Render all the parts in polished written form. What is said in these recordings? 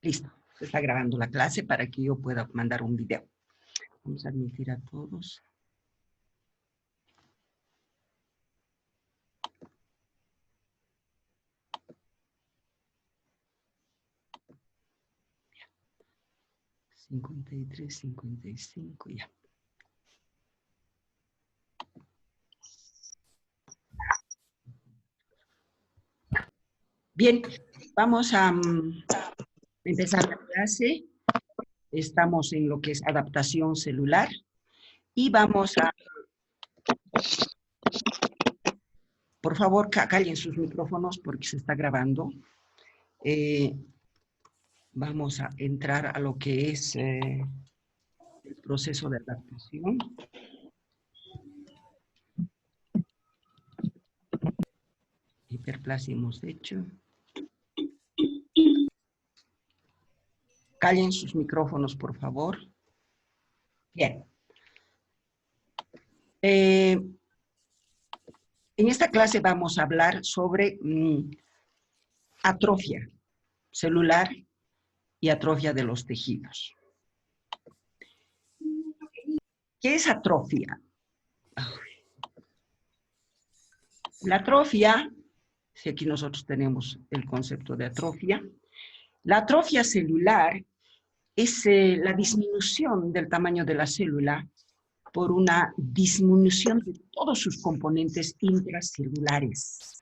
Listo. Se está grabando la clase para que yo pueda mandar un video. Vamos a admitir a todos. Ya. 53, 55, ya. Bien, vamos a empezar la clase. Estamos en lo que es adaptación celular y vamos a... Por favor, callen sus micrófonos porque se está grabando. Vamos a entrar a lo que es el proceso de adaptación. Hiperplasia hemos hecho. Callen sus micrófonos, por favor. Bien. En esta clase vamos a hablar sobre atrofia celular y atrofia de los tejidos. ¿Qué es atrofia? La atrofia, si aquí nosotros tenemos el concepto de atrofia, la atrofia celular es la disminución del tamaño de la célula por una disminución de todos sus componentes intracelulares.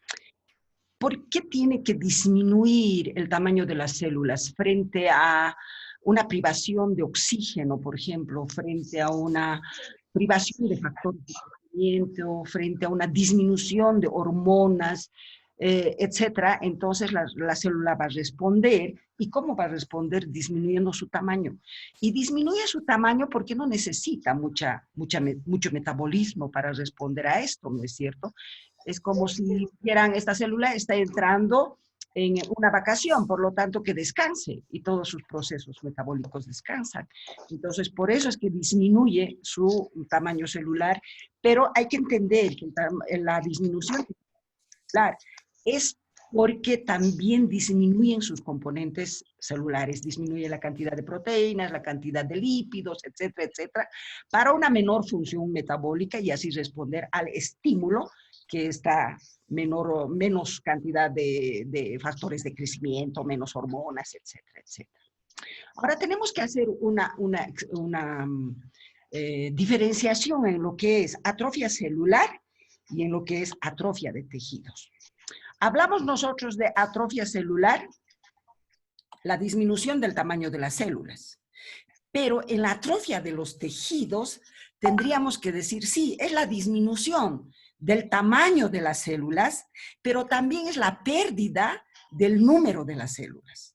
¿Por qué tiene que disminuir el tamaño de las células frente a una privación de oxígeno, por ejemplo, frente a una privación de factores de crecimiento, frente a una disminución de hormonas, etcétera? Entonces la célula va a responder. ¿Y cómo va a responder? Disminuyendo su tamaño. Y disminuye su tamaño porque no necesita mucho metabolismo para responder a esto, ¿no es cierto? Es como si dijeran, esta célula está entrando en una vacación, por lo tanto que descanse y todos sus procesos metabólicos descansan. Entonces, por eso es que disminuye su tamaño celular, pero hay que entender que la disminución celular es porque también disminuyen sus componentes celulares, disminuye la cantidad de proteínas, la cantidad de lípidos, etcétera, etcétera, para una menor función metabólica y así responder al estímulo que está menos cantidad de factores de crecimiento, menos hormonas, etcétera, etcétera. Ahora tenemos que hacer una diferenciación en lo que es atrofia celular y en lo que es atrofia de tejidos. Hablamos nosotros de atrofia celular, la disminución del tamaño de las células. Pero en la atrofia de los tejidos tendríamos que decir, sí, es la disminución del tamaño de las células, pero también es la pérdida del número de las células.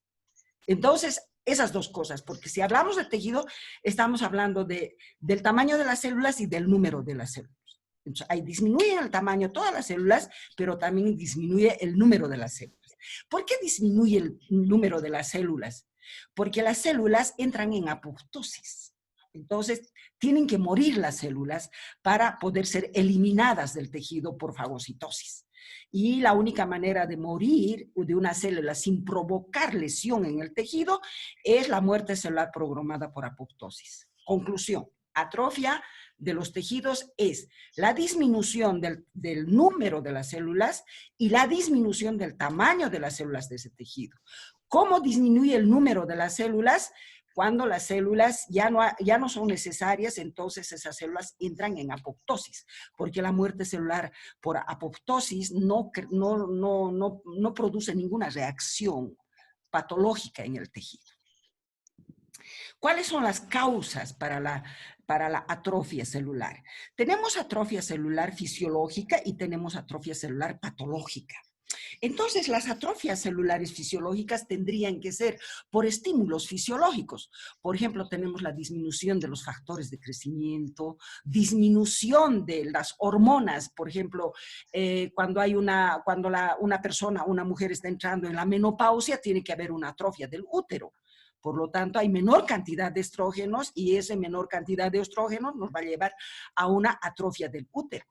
Entonces, esas dos cosas, porque si hablamos de tejido, estamos hablando del tamaño de las células y del número de las células. Entonces, ahí disminuye el tamaño de todas las células, pero también disminuye el número de las células. ¿Por qué disminuye el número de las células? Porque las células entran en apoptosis. Entonces, tienen que morir las células para poder ser eliminadas del tejido por fagocitosis. Y la única manera de morir de una célula sin provocar lesión en el tejido es la muerte celular programada por apoptosis. Conclusión, atrofia de los tejidos es la disminución del número de las células y la disminución del tamaño de las células de ese tejido. ¿Cómo disminuye el número de las células? Cuando las células ya no son necesarias, entonces esas células entran en apoptosis, porque la muerte celular por apoptosis no produce ninguna reacción patológica en el tejido. ¿Cuáles son las causas para la atrofia celular? Tenemos atrofia celular fisiológica y tenemos atrofia celular patológica. Entonces, las atrofias celulares fisiológicas tendrían que ser por estímulos fisiológicos. Por ejemplo, tenemos la disminución de los factores de crecimiento, disminución de las hormonas. Por ejemplo, cuando una persona, una mujer está entrando en la menopausia, tiene que haber una atrofia del útero. Por lo tanto, hay menor cantidad de estrógenos y esa menor cantidad de estrógenos nos va a llevar a una atrofia del útero.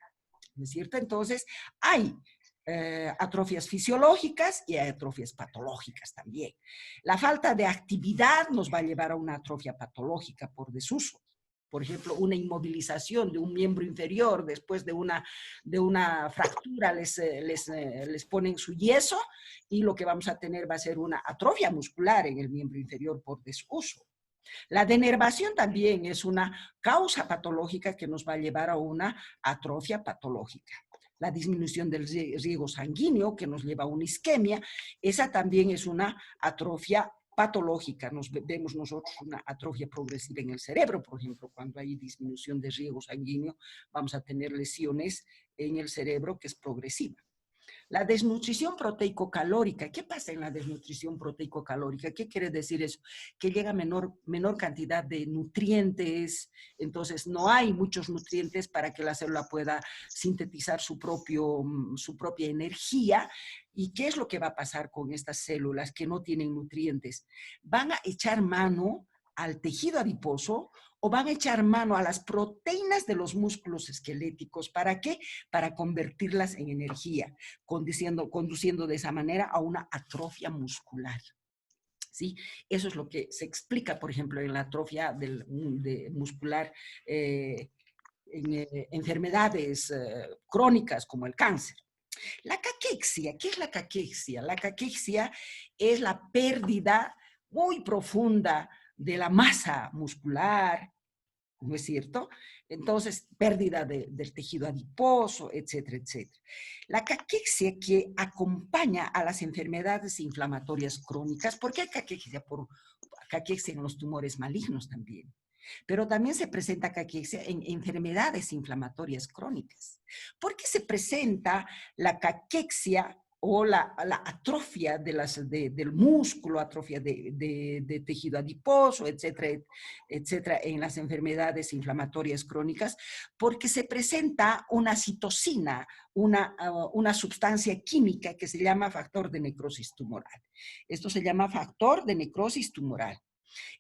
¿No es cierto? Entonces, hay atrofias fisiológicas y hay atrofias patológicas también. La falta de actividad nos va a llevar a una atrofia patológica por desuso. Por ejemplo, una inmovilización de un miembro inferior después de una fractura, les ponen su yeso y lo que vamos a tener va a ser una atrofia muscular en el miembro inferior por desuso. La denervación también es una causa patológica que nos va a llevar a una atrofia patológica. La disminución del riego sanguíneo que nos lleva a una isquemia, esa también es una atrofia patológica. Vemos nosotros una atrofia progresiva en el cerebro, por ejemplo, cuando hay disminución de riego sanguíneo, vamos a tener lesiones en el cerebro que es progresiva. La desnutrición proteico-calórica. ¿Qué pasa en la desnutrición proteico-calórica? ¿Qué quiere decir eso? Que llega menor cantidad de nutrientes, entonces no hay muchos nutrientes para que la célula pueda sintetizar su propia energía. ¿Y qué es lo que va a pasar con estas células que no tienen nutrientes? Van a echar mano al tejido adiposo o van a echar mano a las proteínas de los músculos esqueléticos. ¿Para qué? Para convertirlas en energía, conduciendo de esa manera a una atrofia muscular. ¿Sí? Eso es lo que se explica, por ejemplo, en la atrofia muscular en enfermedades crónicas como el cáncer. La caquexia, ¿qué es la caquexia? La caquexia es la pérdida muy profunda de la masa muscular, ¿no es cierto? Entonces, pérdida del tejido adiposo, etcétera, etcétera. La caquexia que acompaña a las enfermedades inflamatorias crónicas, ¿por qué hay caquexia en los tumores malignos también? Pero también se presenta caquexia en enfermedades inflamatorias crónicas. ¿Por qué se presenta la caquexia o la atrofia del músculo, atrofia de tejido adiposo, etcétera, etcétera, en las enfermedades inflamatorias crónicas? Porque se presenta una citocina, una sustancia química que se llama factor de necrosis tumoral. Esto se llama factor de necrosis tumoral.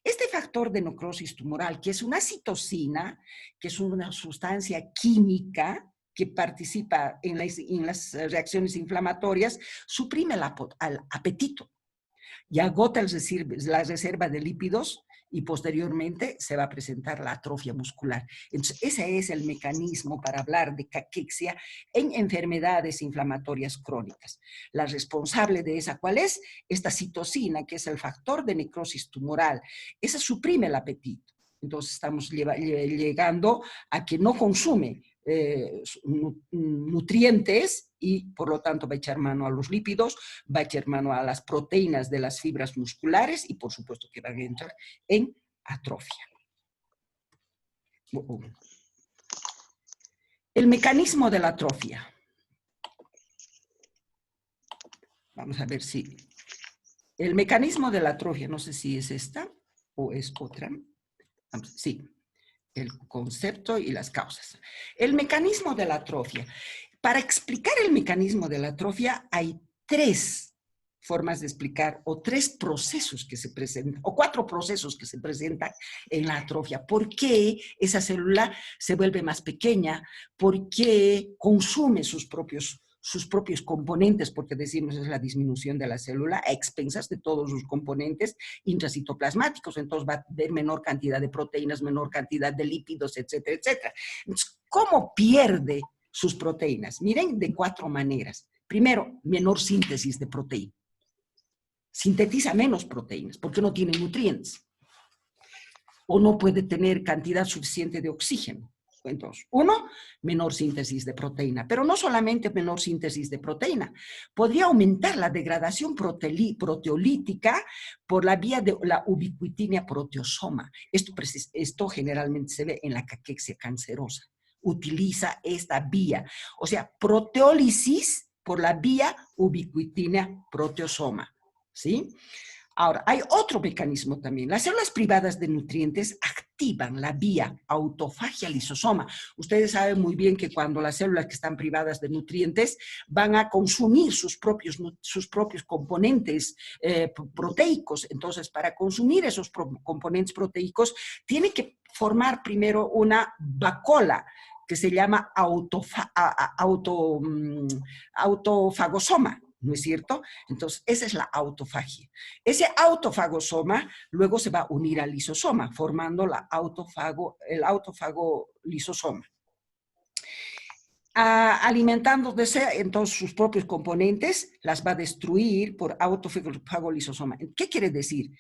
Este factor de necrosis tumoral, que es una citocina, que es una sustancia química que participa en las reacciones inflamatorias, suprime el apetito y agota la reserva de lípidos y posteriormente se va a presentar la atrofia muscular. Entonces, ese es el mecanismo para hablar de caquexia en enfermedades inflamatorias crónicas. La responsable de esa, ¿cuál es? Esta citocina, que es el factor de necrosis tumoral. Esa suprime el apetito. Entonces, estamos llegando a que no consume nutrientes y por lo tanto va a echar mano a los lípidos, va a echar mano a las proteínas de las fibras musculares y por supuesto que van a entrar en atrofia. El mecanismo de la atrofia. Vamos a ver si... El mecanismo de la atrofia, no sé si es esta o es otra. Sí, el concepto y las causas. El mecanismo de la atrofia. Para explicar el mecanismo de la atrofia hay tres formas de explicar o tres procesos que se presentan o cuatro procesos que se presentan en la atrofia. ¿Por qué esa célula se vuelve más pequeña? ¿Por qué consume sus propios componentes? Porque decimos es la disminución de la célula a expensas de todos sus componentes intracitoplasmáticos. Entonces va a haber menor cantidad de proteínas, menor cantidad de lípidos, etcétera, etcétera. Entonces, ¿cómo pierde sus proteínas? Miren, de cuatro maneras. Primero, menor síntesis de proteína. Sintetiza menos proteínas porque no tiene nutrientes o no puede tener cantidad suficiente de oxígeno. Entonces, uno, menor síntesis de proteína, pero no solamente menor síntesis de proteína, podría aumentar la degradación proteolítica por la vía de la ubiquitina proteosoma. Esto generalmente se ve en la caquexia cancerosa. Utiliza esta vía, o sea, proteólisis por la vía ubiquitina proteosoma, ¿sí? Ahora, hay otro mecanismo también. Las células privadas de nutrientes activan la vía autofagia lisosoma. Ustedes saben muy bien que cuando las células que están privadas de nutrientes van a consumir sus propios componentes proteicos. Entonces, para consumir esos componentes proteicos, tiene que formar primero una vacuola que se llama autofagosoma, ¿no es cierto? Entonces, esa es la autofagia. Ese autofagosoma luego se va a unir al lisosoma, formando el autofago lisosoma. Alimentándose entonces sus propios componentes, las va a destruir por autofago lisosoma. ¿Qué quiere decir?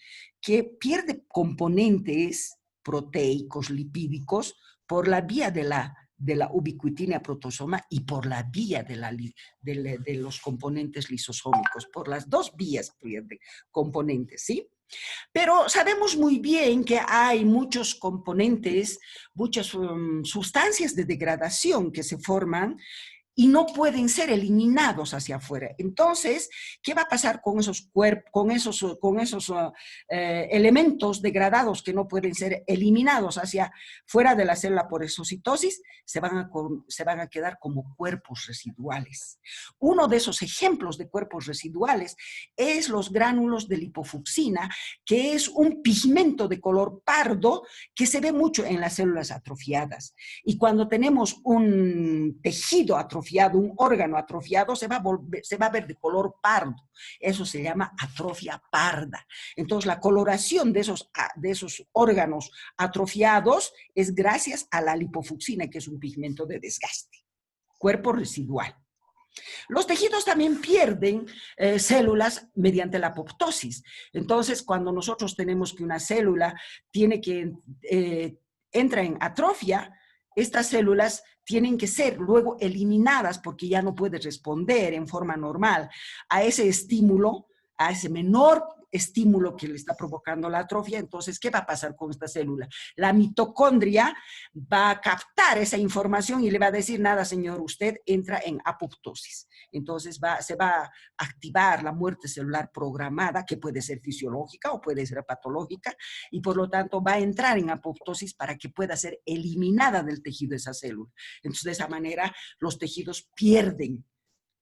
Que pierde componentes proteicos, lipídicos, por la vía de la ubiquitina protosoma y por la vía de los componentes lisosómicos. Por las dos vías pierde componentes, ¿sí? Pero sabemos muy bien que hay muchos componentes, muchas sustancias de degradación que se forman y no pueden ser eliminados hacia afuera. Entonces, ¿qué va a pasar con esos elementos degradados que no pueden ser eliminados hacia fuera de la célula por exocitosis? Se van a quedar como cuerpos residuales. Uno de esos ejemplos de cuerpos residuales es los gránulos de lipofucsina, que es un pigmento de color pardo que se ve mucho en las células atrofiadas. Y cuando tenemos un tejido atrofiado, un órgano atrofiado, se va a ver de color pardo. Eso se llama atrofia parda. Entonces, la coloración de esos órganos atrofiados es gracias a la lipofucsina, que es un pigmento de desgaste. Cuerpo residual. Los tejidos también pierden células mediante la apoptosis. Entonces, cuando nosotros tenemos que una célula entra en atrofia, estas células tienen que ser luego eliminadas porque ya no puede responder en forma normal a ese estímulo, a ese menor estímulo que le está provocando la atrofia. Entonces, ¿qué va a pasar con esta célula? La mitocondria va a captar esa información y le va a decir, nada, señor, usted entra en apoptosis. Entonces, se va a activar la muerte celular programada, que puede ser fisiológica o puede ser patológica, y por lo tanto va a entrar en apoptosis para que pueda ser eliminada del tejido esa célula. Entonces, de esa manera, los tejidos pierden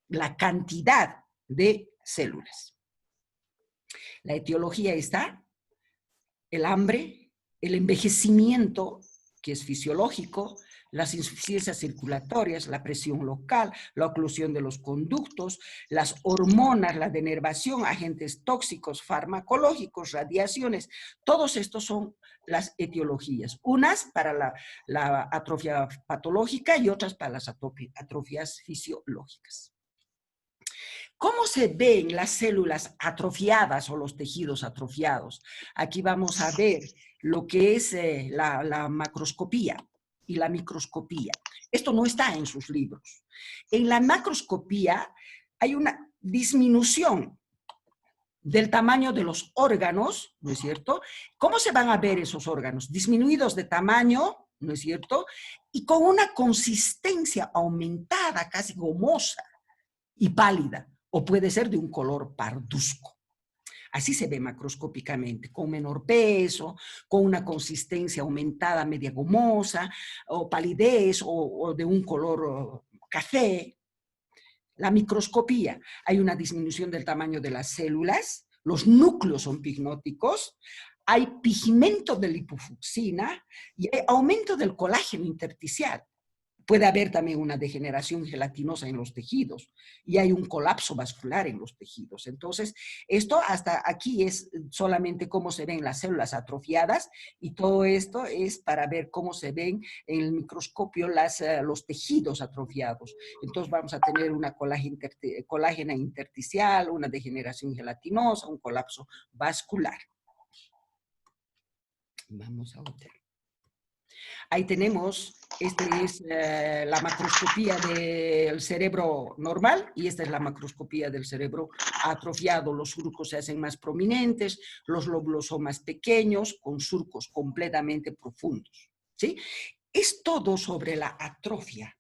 la cantidad de células. La etiología está el hambre, el envejecimiento, que es fisiológico, las insuficiencias circulatorias, la presión local, la oclusión de los conductos, las hormonas, la denervación, agentes tóxicos, farmacológicos, radiaciones. Todos estos son las etiologías. Unas para la atrofia patológica y otras para las atrofias fisiológicas. ¿Cómo se ven las células atrofiadas o los tejidos atrofiados? Aquí vamos a ver lo que es la macroscopía y la microscopía. Esto no está en sus libros. En la macroscopía hay una disminución del tamaño de los órganos, ¿no es cierto? ¿Cómo se van a ver esos órganos? Disminuidos de tamaño, ¿no es cierto? Y con una consistencia aumentada, casi gomosa y pálida, o puede ser de un color parduzco. Así se ve macroscópicamente, con menor peso, con una consistencia aumentada media gomosa, o palidez, o de un color café. La microscopía, hay una disminución del tamaño de las células, los núcleos son pignóticos, hay pigmento de lipofucsina y hay aumento del colágeno intersticial. Puede haber también una degeneración gelatinosa en los tejidos y hay un colapso vascular en los tejidos. Entonces, esto hasta aquí es solamente cómo se ven las células atrofiadas y todo esto es para ver cómo se ven en el microscopio los tejidos atrofiados. Entonces, vamos a tener una colágena intersticial, una degeneración gelatinosa, un colapso vascular. Vamos a otra. Ahí tenemos, esta es la macroscopía del cerebro normal y esta es la macroscopía del cerebro atrofiado. Los surcos se hacen más prominentes, los lóbulos son más pequeños, con surcos completamente profundos, ¿sí? Es todo sobre la atrofia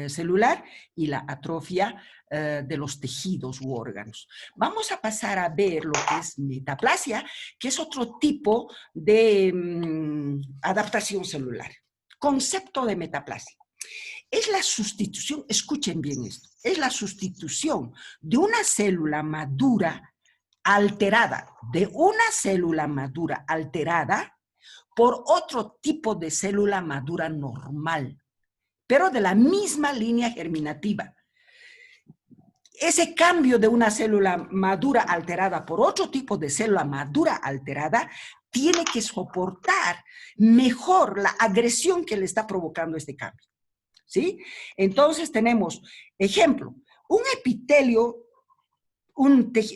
celular y la atrofia de los tejidos u órganos. Vamos a pasar a ver lo que es metaplasia, que es otro tipo de adaptación celular. Concepto de metaplasia. Es la sustitución, escuchen bien esto, es la sustitución de una célula madura alterada, por otro tipo de célula madura normal. pero de la misma línea germinativa. Ese cambio de una célula madura alterada por otro tipo de célula madura alterada tiene que soportar mejor la agresión que le está provocando este cambio, ¿sí? Entonces tenemos, ejemplo, un epitelio,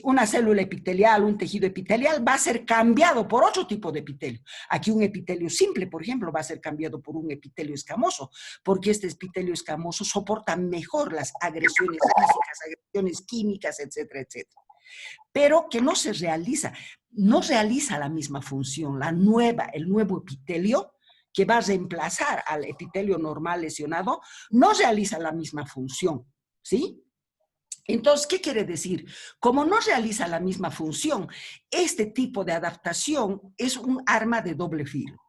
una célula epitelial, un tejido epitelial va a ser cambiado por otro tipo de epitelio. Aquí un epitelio simple, por ejemplo, va a ser cambiado por un epitelio escamoso, porque este epitelio escamoso soporta mejor las agresiones físicas, agresiones químicas, etcétera, etcétera. Pero que no se realiza, no realiza la misma función. El nuevo epitelio que va a reemplazar al epitelio normal lesionado, no realiza la misma función, ¿sí? Entonces, ¿qué quiere decir? Como no realiza la misma función, este tipo de adaptación es un arma de doble filo.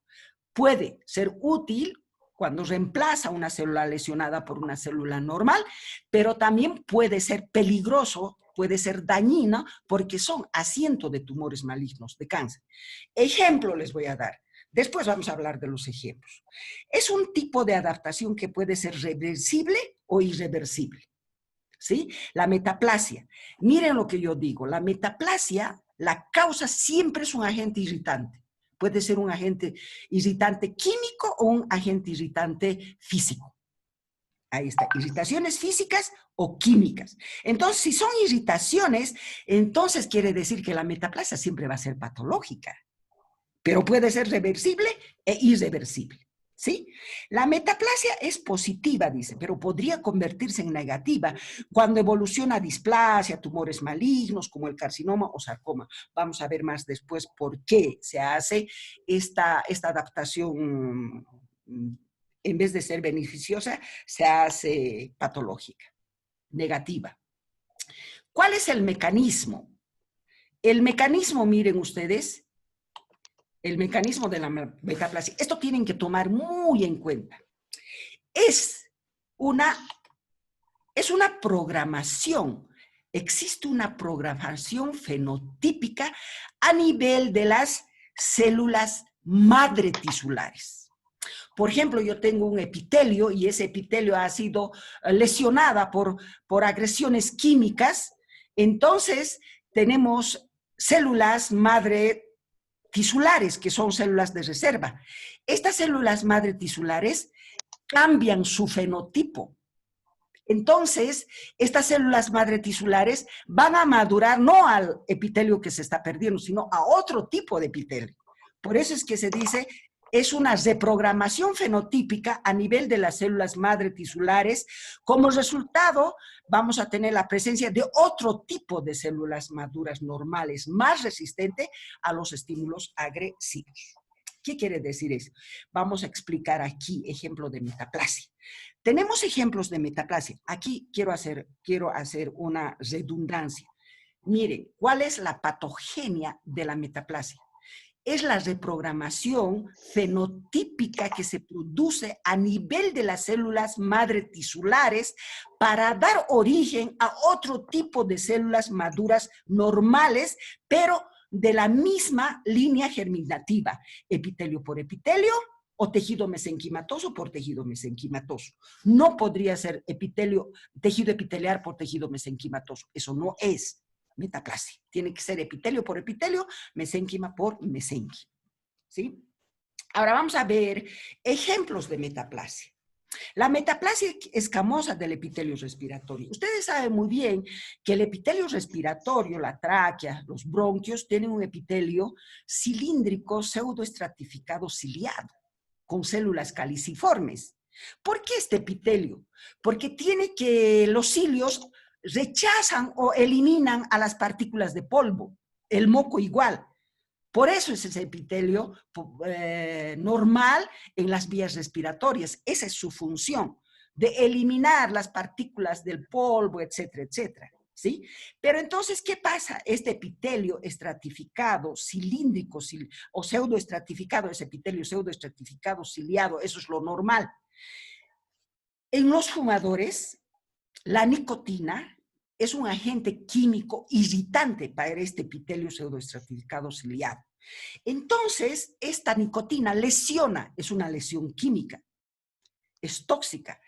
Puede ser útil cuando reemplaza una célula lesionada por una célula normal, pero también puede ser peligroso, puede ser dañina, porque son asiento de tumores malignos, de cáncer. Ejemplo les voy a dar. Después vamos a hablar de los ejemplos. Es un tipo de adaptación que puede ser reversible o irreversible, ¿sí? La metaplasia. Miren lo que yo digo. La metaplasia, la causa siempre es un agente irritante. Puede ser un agente irritante químico o un agente irritante físico. Ahí está, irritaciones físicas o químicas. Entonces, si son irritaciones, entonces quiere decir que la metaplasia siempre va a ser patológica, pero puede ser reversible e irreversible, ¿sí? La metaplasia es positiva, dice, pero podría convertirse en negativa cuando evoluciona a displasia, tumores malignos como el carcinoma o sarcoma. Vamos a ver más después por qué se hace esta adaptación. En vez de ser beneficiosa, se hace patológica, negativa. ¿Cuál es el mecanismo? El mecanismo, miren ustedes, el mecanismo de la metaplasia. Esto tienen que tomar muy en cuenta. Es una programación. Existe una programación fenotípica a nivel de las células madre tisulares. Por ejemplo, yo tengo un epitelio y ese epitelio ha sido lesionada por agresiones químicas. Entonces, tenemos células madre tisulares, que son células de reserva. Estas células madre tisulares cambian su fenotipo. Entonces, estas células madre tisulares van a madurar no al epitelio que se está perdiendo, sino a otro tipo de epitelio. Por eso es que se dice, es una reprogramación fenotípica a nivel de las células madre tisulares. Como resultado, vamos a tener la presencia de otro tipo de células maduras normales, más resistente a los estímulos agresivos. ¿Qué quiere decir eso? Vamos a explicar aquí ejemplo de metaplasia. Tenemos ejemplos de metaplasia. Aquí quiero hacer una redundancia. Miren, ¿cuál es la patogenia de la metaplasia? Es la reprogramación fenotípica que se produce a nivel de las células madre tisulares para dar origen a otro tipo de células maduras normales, pero de la misma línea germinativa, epitelio por epitelio o tejido mesenquimatoso por tejido mesenquimatoso. No podría ser tejido epiteliar por tejido mesenquimatoso. Eso no es metaplasia. Tiene que ser epitelio por epitelio, mesénquima por mesénquima, ¿sí? Ahora vamos a ver ejemplos de metaplasia. La metaplasia escamosa del epitelio respiratorio. Ustedes saben muy bien que el epitelio respiratorio, la tráquea, los bronquios, tienen un epitelio cilíndrico pseudoestratificado ciliado, con células caliciformes. ¿Por qué este epitelio? Porque tiene que los cilios rechazan o eliminan a las partículas de polvo, el moco igual. Por eso es ese epitelio normal en las vías respiratorias. Esa es su función, de eliminar las partículas del polvo, etcétera, etcétera. ¿Sí? Pero entonces, ¿qué pasa? Este epitelio estratificado, cilíndrico o pseudoestratificado, ese epitelio pseudoestratificado, ciliado, eso es lo normal. En los fumadores, la nicotina es un agente químico irritante para este epitelio pseudoestratificado ciliado. Entonces, esta nicotina lesiona, es una lesión química. es tóxica.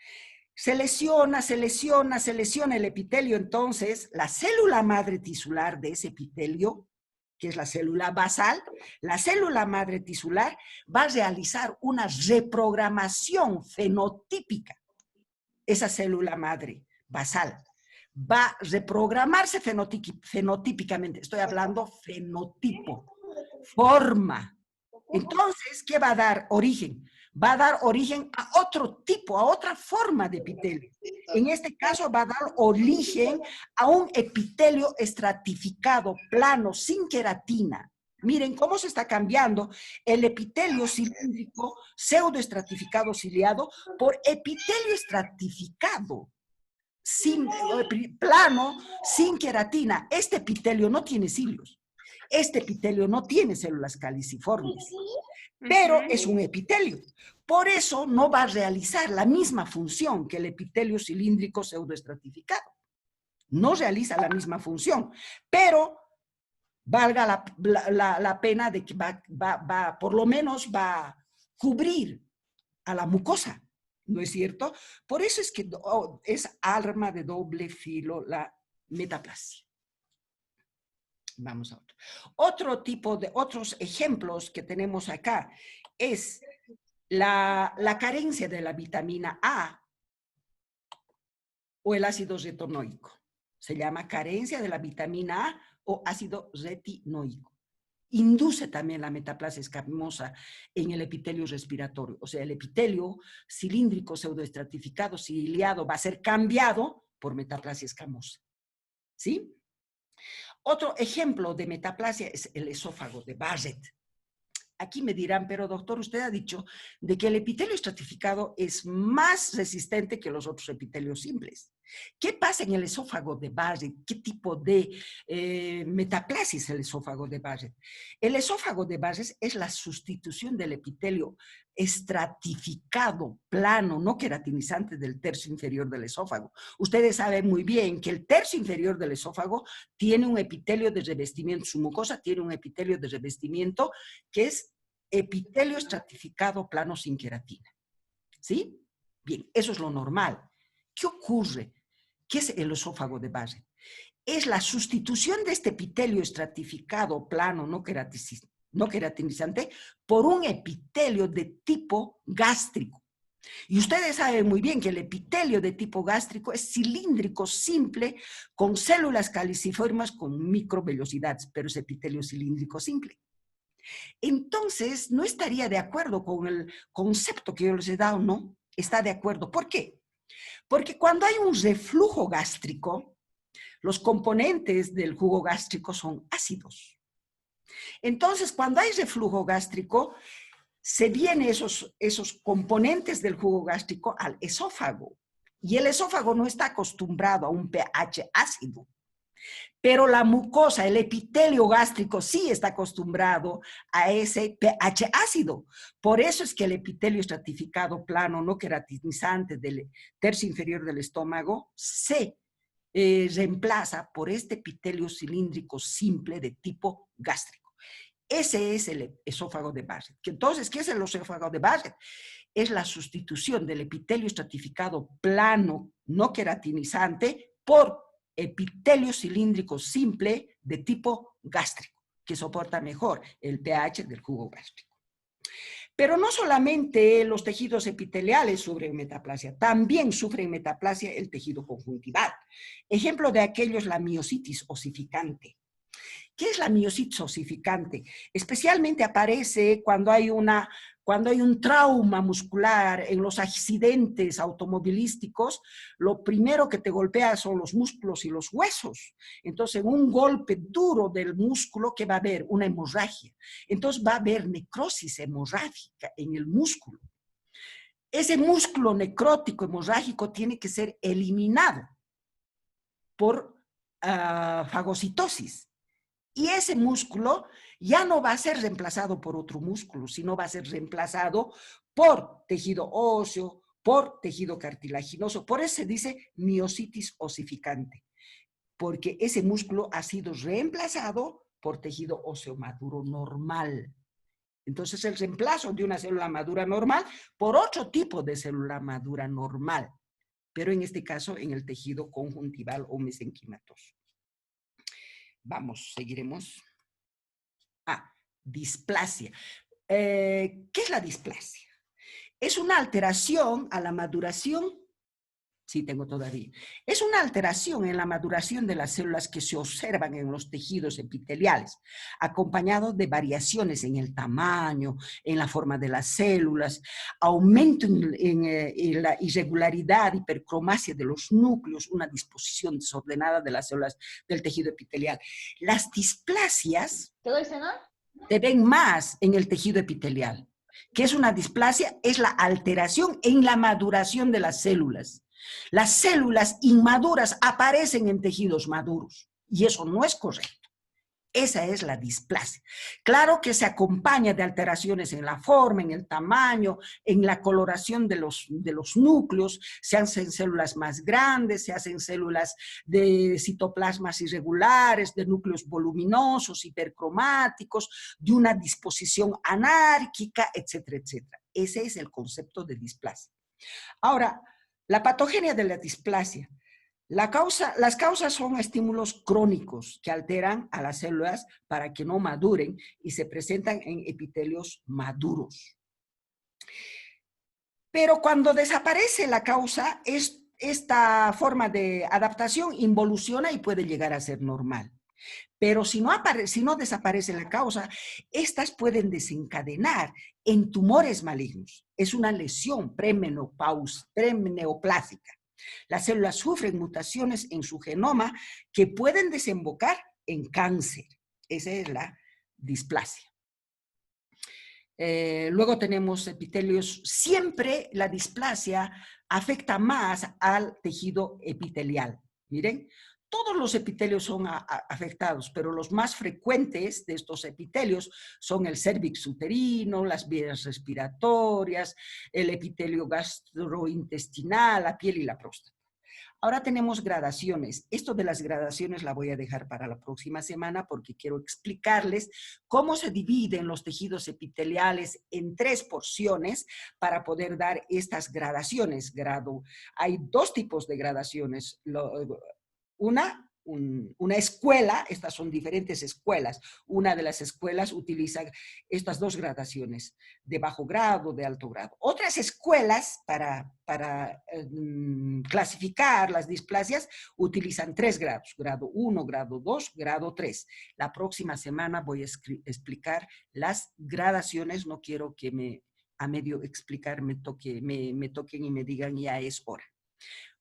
Se lesiona el epitelio, entonces la célula madre tisular de ese epitelio, que es la célula basal, la célula madre tisular va a realizar una reprogramación fenotípica. Esa célula madre basal va a reprogramarse fenotípicamente. Estoy hablando fenotipo, forma. Entonces, ¿qué va a dar origen? Va a dar origen a otro tipo, a otra forma de epitelio. En este caso va a dar origen a un epitelio estratificado, plano, sin queratina. Miren cómo se está cambiando el epitelio cilíndrico pseudoestratificado ciliado por epitelio estratificado, sin, plano, sin queratina. Este epitelio no tiene cilios. Este epitelio no tiene células caliciformes, pero es un epitelio. Por eso no va a realizar la misma función que el epitelio cilíndrico pseudoestratificado. No realiza la misma función, pero valga la pena de que por lo menos va a cubrir a la mucosa, ¿no es cierto? Por eso es que es arma de doble filo la metaplasia. Vamos a otro tipo de, otros ejemplos que tenemos acá es la carencia de la vitamina A o el ácido retinoico. Se llama carencia de la vitamina A o ácido retinoico. Induce también la metaplasia escamosa en el epitelio respiratorio. O sea, el epitelio cilíndrico pseudoestratificado ciliado va a ser cambiado por metaplasia escamosa. ¿Sí? Otro ejemplo de metaplasia es el esófago de Barrett. Aquí me dirán, pero doctor, usted ha dicho de que el epitelio estratificado es más resistente que los otros epitelios simples. ¿Qué pasa en el esófago de Barrett? ¿Qué tipo de metaplasia es el esófago de Barrett? El esófago de Barrett es la sustitución del epitelio estratificado, plano, no queratinizante del tercio inferior del esófago. Ustedes saben muy bien que el tercio inferior del esófago tiene un epitelio de revestimiento, su mucosa tiene un epitelio de revestimiento que es epitelio estratificado plano sin queratina. ¿Sí? Bien, eso es lo normal. ¿Qué ocurre? ¿Qué es el esófago de Barrett? Es la sustitución de este epitelio estratificado plano no queratinizante por un epitelio de tipo gástrico. Y ustedes saben muy bien que el epitelio de tipo gástrico es cilíndrico simple con células caliciformes con microvellosidades, pero es epitelio cilíndrico simple. Entonces, no estaría de acuerdo con el concepto que yo les he dado, ¿no? Está de acuerdo. ¿Por qué? Porque cuando hay un reflujo gástrico, los componentes del jugo gástrico son ácidos. Entonces, cuando hay reflujo gástrico, se vienen esos componentes del jugo gástrico al esófago. Y el esófago no está acostumbrado a un pH ácido. Pero la mucosa, el epitelio gástrico, sí está acostumbrado a ese pH ácido. Por eso es que el epitelio estratificado plano no queratinizante del tercio inferior del estómago se reemplaza por este epitelio cilíndrico simple de tipo gástrico. Ese es el esófago de Barrett. Entonces, ¿qué es el esófago de Barrett? Es la sustitución del epitelio estratificado plano no queratinizante por epitelio cilíndrico simple de tipo gástrico, que soporta mejor el pH del jugo gástrico. Pero no solamente los tejidos epiteliales sufren metaplasia, también sufren metaplasia el tejido conjuntival. Ejemplo de aquello es la miositis osificante. ¿Qué es la miositis osificante? Especialmente aparece cuando hay un trauma muscular en los accidentes automovilísticos. Lo primero que te golpea son los músculos y los huesos. Entonces, en un golpe duro del músculo, ¿qué va a haber? Una hemorragia. Entonces, va a haber necrosis hemorrágica en el músculo. Ese músculo necrótico hemorrágico tiene que ser eliminado por fagocitosis. Y ese músculo ya no va a ser reemplazado por otro músculo, sino va a ser reemplazado por tejido óseo, por tejido cartilaginoso. Por eso se dice miositis osificante, porque ese músculo ha sido reemplazado por tejido óseo maduro normal. Entonces, el reemplazo de una célula madura normal por otro tipo de célula madura normal, pero en este caso en el tejido conjuntival o mesenquimatoso. Vamos, seguiremos. Displasia. ¿Qué es la displasia? Es una alteración a la maduración. Sí, tengo todavía. Es una alteración en la maduración de las células que se observan en los tejidos epiteliales, acompañado de variaciones en el tamaño, en la forma de las células, aumento en la irregularidad, hipercromasia de los núcleos, una disposición desordenada de las células del tejido epitelial. Las displasias se ven más en el tejido epitelial. ¿Qué es una displasia? Es la alteración en la maduración de las células. Las células inmaduras aparecen en tejidos maduros y eso no es correcto. Esa es la displasia. Claro que se acompaña de alteraciones en la forma, en el tamaño, en la coloración de los núcleos. Se hacen células más grandes, se hacen células de citoplasmas irregulares, de núcleos voluminosos, hipercromáticos, de una disposición anárquica, etcétera, etcétera. Ese es el concepto de displasia. Ahora, la patogenia de la displasia. Las causas son estímulos crónicos que alteran a las células para que no maduren y se presentan en epitelios maduros. Pero cuando desaparece la causa, esta forma de adaptación involuciona y puede llegar a ser normal. Pero si no desaparece la causa, estas pueden desencadenar en tumores malignos. Es una lesión preneoplásica. Las células sufren mutaciones en su genoma que pueden desembocar en cáncer. Esa es la displasia. Luego tenemos epitelios. Siempre la displasia afecta más al tejido epitelial. Miren, todos los epitelios son afectados, pero los más frecuentes de estos epitelios son el cérvix uterino, las vías respiratorias, el epitelio gastrointestinal, la piel y la próstata. Ahora tenemos gradaciones. Esto de las gradaciones la voy a dejar para la próxima semana porque quiero explicarles cómo se dividen los tejidos epiteliales en 3 porciones para poder dar estas gradaciones. Hay 2 tipos de gradaciones. Una escuela, estas son diferentes escuelas. Una de las escuelas utiliza estas 2 gradaciones, de bajo grado, de alto grado. Otras escuelas, para clasificar las displasias, utilizan 3 grados, grado 1, grado 2, grado 3. La próxima semana voy a explicar las gradaciones. No quiero que a medio explicar me toquen y me digan ya es hora.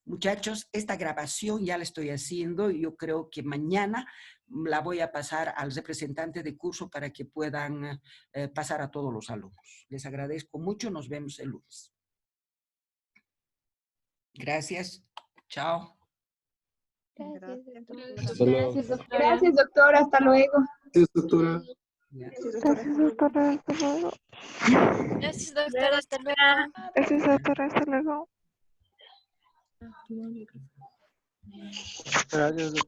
Muchachos, esta grabación ya la estoy haciendo y yo creo que mañana la voy a pasar al representante de curso para que puedan pasar a todos los alumnos. Les agradezco mucho, nos vemos el lunes. Gracias, chao. Gracias, doctora. Gracias, doctora. Hasta luego. Gracias, doctora. Gracias, doctora. Hasta luego. Gracias, doctora. Hasta luego. Gracias, doctora. Hasta luego. Gracias, doctora.